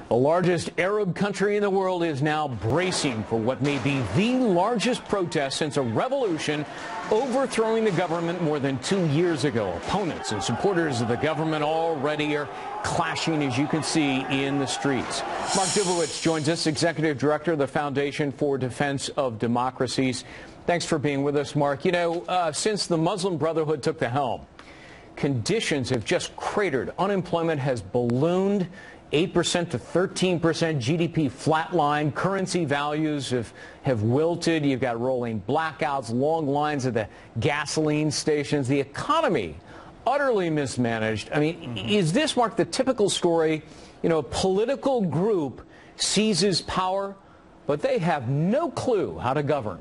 The largest Arab country in the world is now bracing for what may be the largest protest since a revolution overthrowing the government more than 2 years ago. Opponents and supporters of the government already are clashing, as you can see, in the streets. Mark Dubowitz joins us, Executive Director of the Foundation for Defense of Democracies. Thanks for being with us, Mark. You know, since the Muslim Brotherhood took the helm, conditions have just cratered. Unemployment has ballooned 8% to 13%, GDP flatline, currency values have wilted. You've got rolling blackouts, long lines at the gasoline stations. The economy utterly mismanaged. I mean, is this, Mark, the typical story? You know, a political group seizes power, but they have no clue how to govern.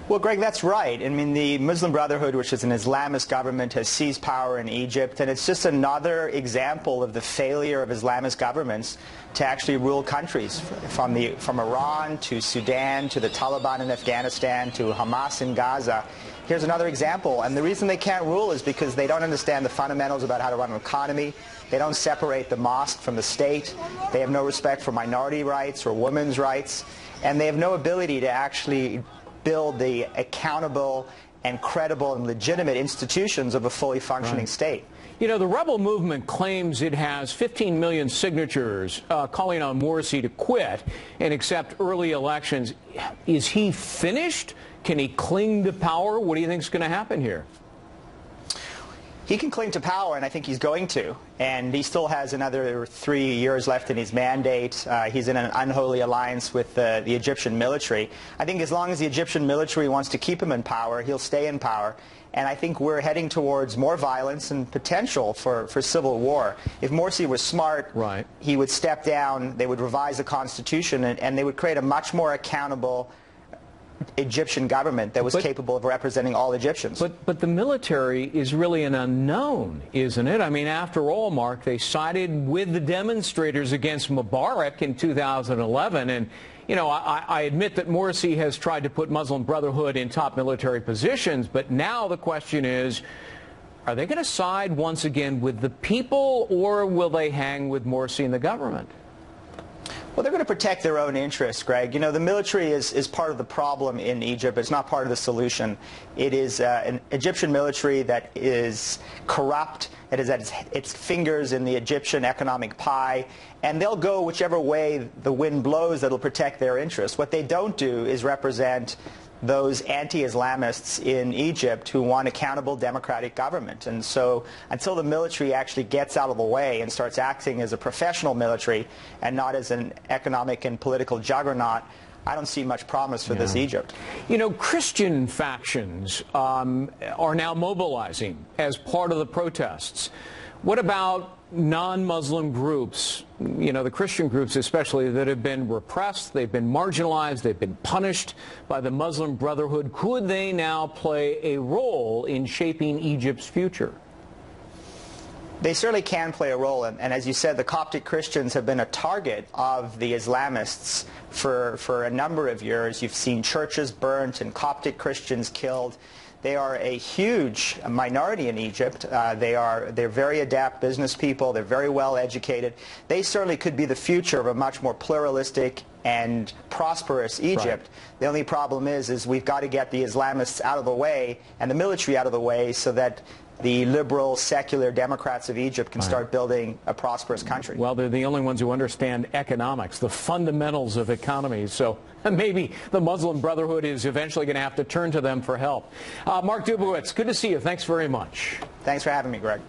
Well, Greg, that's right. I mean, the Muslim Brotherhood, which is an Islamist government, has seized power in Egypt, and it's just another example of the failure of Islamist governments to actually rule countries, from Iran to Sudan to the Taliban in Afghanistan to Hamas in Gaza. Here's another example, and the reason they can't rule is because they don't understand the fundamentals about how to run an economy. They don't separate the mosque from the state. They have no respect for minority rights or women's rights, and they have no ability to actually build the accountable and credible and legitimate institutions of a fully functioning state. You know, the rebel movement claims it has 15 million signatures calling on Morsi to quit and accept early elections. Is he finished? Can he cling to power? What do you think is going to happen here? He can cling to power, and I think he's going to. And he still has another 3 years left in his mandate. He's in an unholy alliance with the Egyptian military. I think as long as the Egyptian military wants to keep him in power, he'll stay in power. And I think we're heading towards more violence and potential for civil war. If Morsi was smart, he would step down, they would revise the constitution, and they would create a much more accountable Egyptian government that was capable of representing all Egyptians. But the military is really an unknown, isn't it? I mean, after all, Mark, they sided with the demonstrators against Mubarak in 2011, and you know, I admit that Morsi has tried to put Muslim Brotherhood in top military positions, but now the question is, are they going to side once again with the people, or will they hang with Morsi and the government? Well, they're going to protect their own interests, Greg. You know, the military is part of the problem in Egypt. It's not part of the solution. It is an Egyptian military that is corrupt. It has its fingers in the Egyptian economic pie, and they'll go whichever way the wind blows that'll protect their interests. What they don't do is represent those anti-Islamists in Egypt who want accountable democratic government. And so until the military actually gets out of the way and starts acting as a professional military and not as an economic and political juggernaut, I don't see much promise for this Egypt. You know, Christian factions are now mobilizing as part of the protests. What about non-Muslim groups, you know, the Christian groups especially, that have been repressed, they've been marginalized, they've been punished by the Muslim Brotherhood? Could they now play a role in shaping Egypt's future? They certainly can play a role, and as you said, the Coptic Christians have been a target of the Islamists for a number of years. You've seen churches burnt and Coptic Christians killed. They are a huge minority in Egypt. They're very adept business people. They're very well educated. They certainly could be the future of a much more pluralistic and prosperous Egypt. The only problem is we've got to get the Islamists out of the way and the military out of the way so that the liberal, secular Democrats of Egypt can start building a prosperous country. Well, they're the only ones who understand economics, the fundamentals of economies. So maybe the Muslim Brotherhood is eventually going to have to turn to them for help. Mark Dubowitz, good to see you. Thanks very much. Thanks for having me, Greg.